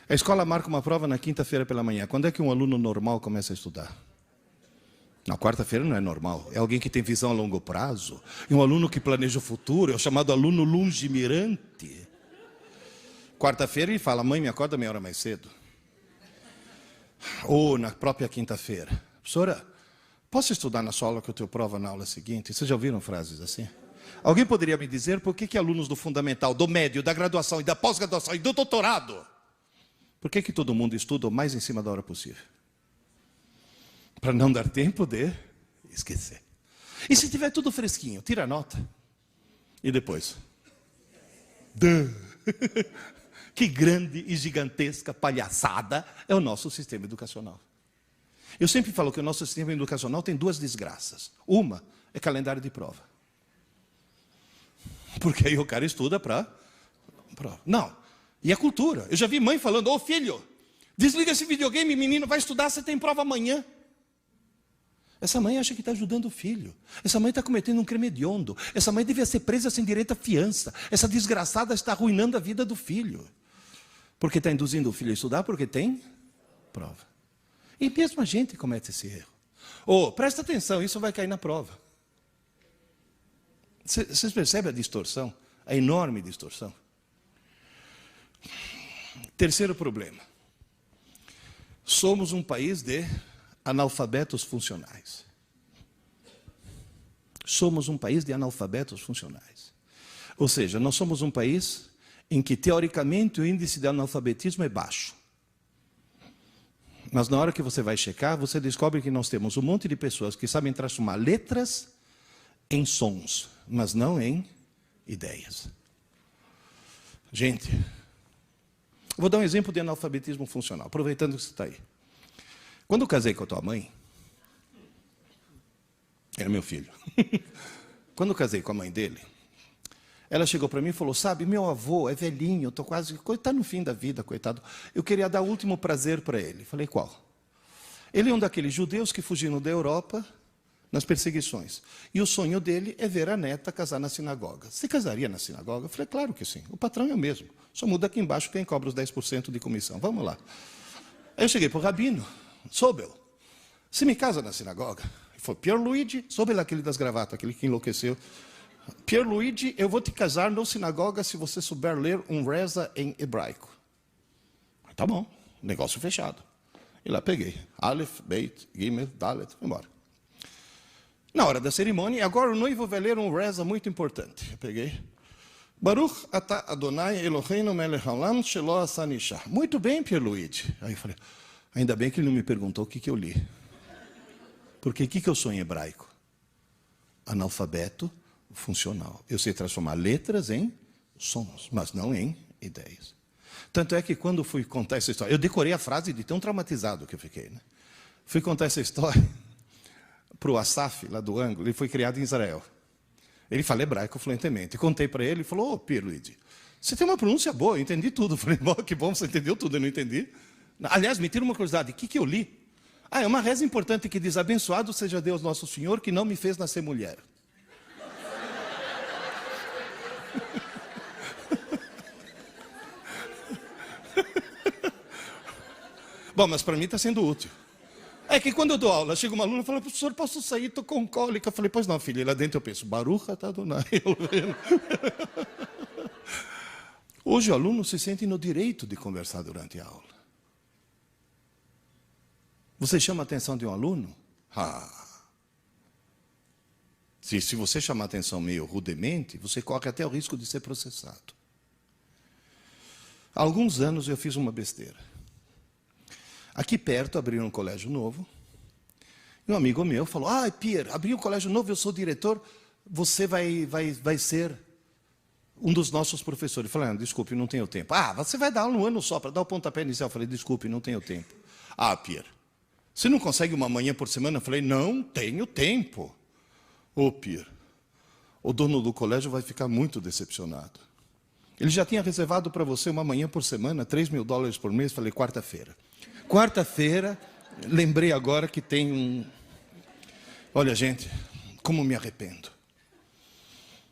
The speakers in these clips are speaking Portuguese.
A escola marca uma prova na quinta-feira pela manhã. Quando é que um aluno normal começa a estudar? Na quarta-feira não é normal. É alguém que tem visão a longo prazo. E um aluno que planeja o futuro. É o chamado aluno longemirante. Quarta-feira ele fala, mãe, me acorda meia hora mais cedo. Ou na própria quinta-feira. Professora, posso estudar na sua aula que eu tenho prova na aula seguinte? Vocês já ouviram frases assim? Alguém poderia me dizer por que alunos do fundamental, do médio, da graduação e da pós-graduação e do doutorado, por que todo mundo estuda o mais em cima da hora possível? Para não dar tempo de esquecer. E se tiver tudo fresquinho, tira a nota. E depois? Que grande e gigantesca palhaçada é o nosso sistema educacional. Eu sempre falo que o nosso sistema educacional tem duas desgraças. Uma é calendário de prova. Porque aí o cara estuda para prova. Não. E a cultura. Eu já vi mãe falando, ô filho, desliga esse videogame, menino, vai estudar, você tem prova amanhã. Essa mãe acha que está ajudando o filho. Essa mãe está cometendo um crime hediondo. Essa mãe devia ser presa sem direito à fiança. Essa desgraçada está arruinando a vida do filho. Porque está induzindo o filho a estudar, porque tem prova. E mesmo a gente comete esse erro. Presta atenção, isso vai cair na prova. Vocês percebem a distorção? A enorme distorção? Terceiro problema. Somos um país de analfabetos funcionais. Somos um país de analfabetos funcionais. Ou seja, nós somos um país em que, teoricamente, o índice de analfabetismo é baixo. Mas na hora que você vai checar, você descobre que nós temos um monte de pessoas que sabem transformar letras em sons, mas não em ideias. Gente, vou dar um exemplo de analfabetismo funcional, aproveitando que você está aí. Quando eu casei com a tua mãe, era meu filho. Quando eu casei com a mãe dele, ela chegou para mim e falou, sabe, meu avô é velhinho, estou quase, está no fim da vida, coitado. Eu queria dar o último prazer para ele. Falei, qual? Ele é um daqueles judeus que fugiram da Europa nas perseguições. E o sonho dele é ver a neta casar na sinagoga. Você casaria na sinagoga? Eu falei, claro que sim. O patrão é o mesmo. Só muda aqui embaixo quem cobra os 10% de comissão. Vamos lá. Aí eu cheguei para o rabino, Sobel, você me casa na sinagoga? Ele falou, Pierluigi, Sobel aquele das gravatas, aquele que enlouqueceu. Pierluigi, eu vou te casar na sinagoga se você souber ler um reza em hebraico. Tá bom, negócio fechado. E lá peguei. Aleph, Beit, Gimel, Dalet, fui embora. Na hora da cerimônia, agora o noivo vai ler um reza muito importante. Eu peguei. Baruch atah Adonai Eloheinu melech haolam shelo asa isha. Muito bem, Pierluigi. Aí eu falei, ainda bem que ele não me perguntou o que eu li. Porque o que eu sou em hebraico? Analfabeto funcional. Eu sei transformar letras em sons, mas não em ideias. Tanto é que quando fui contar essa história, eu decorei a frase de tão traumatizado que eu fiquei, né? Fui contar essa história para o Asaf, lá do ângulo, ele foi criado em Israel. Ele fala hebraico fluentemente. Contei para ele, ele falou, Pierluigi, você tem uma pronúncia boa, eu entendi tudo. Eu falei, que bom, você entendeu tudo, eu não entendi. Aliás, me tira uma curiosidade, o que eu li? É uma reza importante que diz, abençoado seja Deus nosso Senhor, que não me fez nascer mulher. Bom, mas para mim está sendo útil. É que quando eu dou aula, chega uma aluna e fala, professor, posso sair? Estou com cólica. Eu falei, pois não, filha. E lá dentro eu penso, Baruch atah Adonai. Hoje o aluno se sente no direito de conversar durante a aula. Você chama a atenção de um aluno? Se você chamar a atenção meio rudemente, você corre até o risco de ser processado. Há alguns anos eu fiz uma besteira. Aqui perto abriram um colégio novo. E um amigo meu falou, Pierre, abriu um colégio novo, eu sou diretor, você vai ser um dos nossos professores. Eu falei, desculpe, não tenho tempo. Você vai dar aula um ano só para dar o pontapé inicial. Eu falei, desculpe, não tenho tempo. Pierre, você não consegue uma manhã por semana? Eu falei, não tenho tempo. Pierre, o dono do colégio vai ficar muito decepcionado. Ele já tinha reservado para você uma manhã por semana, $3.000 por mês. Falei, quarta-feira. Quarta-feira, lembrei agora que tem um... Olha, gente, como me arrependo.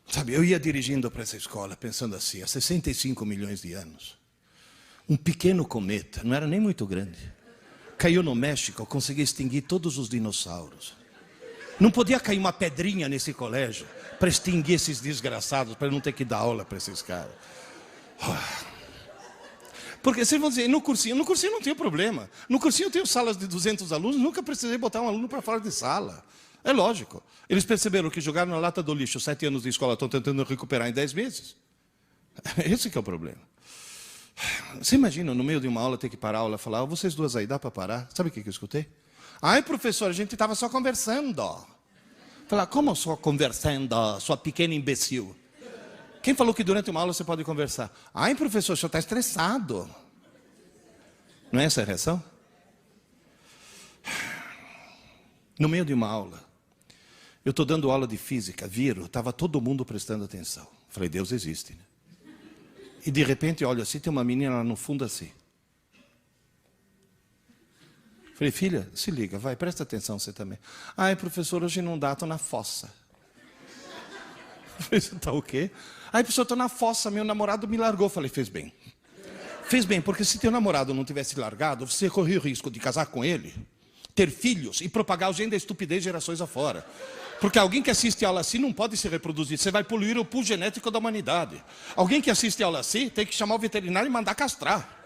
Sabe, eu ia dirigindo para essa escola, pensando assim, há 65 milhões de anos. Um pequeno cometa, não era nem muito grande. Caiu no México, conseguiu extinguir todos os dinossauros. Não podia cair uma pedrinha nesse colégio para extinguir esses desgraçados, para não ter que dar aula para esses caras. Porque vocês vão dizer, no cursinho não tem problema. No cursinho eu tenho salas de 200 alunos, nunca precisei botar um aluno para fora de sala. É lógico. Eles perceberam que jogaram na lata do lixo 7 anos de escola, estão tentando recuperar em 10 meses. Esse que é o problema. Você imagina, no meio de uma aula, ter que parar a aula e falar, vocês duas aí, dá para parar? Sabe o que eu escutei? Ai, professor, a gente estava só conversando. Falar, como só conversando, sua pequena imbecil? Quem falou que durante uma aula você pode conversar? Ai, professor, o senhor está estressado. Não é essa a reação? No meio de uma aula, eu estou dando aula de física, estava todo mundo prestando atenção. Falei, Deus existe, né? E de repente, olha, assim, tem uma menina lá no fundo assim. Falei, filha, se liga, vai, presta atenção você também. Ai, professor, hoje não dá, estou na fossa. Falei, você está o quê? Ai, professor, estou na fossa, meu namorado me largou. Falei, fez bem. Fez bem, porque se teu namorado não tivesse largado, você corria o risco de casar com ele, ter filhos e propagar o gene da estupidez gerações afora. Porque alguém que assiste aula assim não pode se reproduzir. Você vai poluir o pool genético da humanidade. Alguém que assiste aula assim tem que chamar o veterinário e mandar castrar.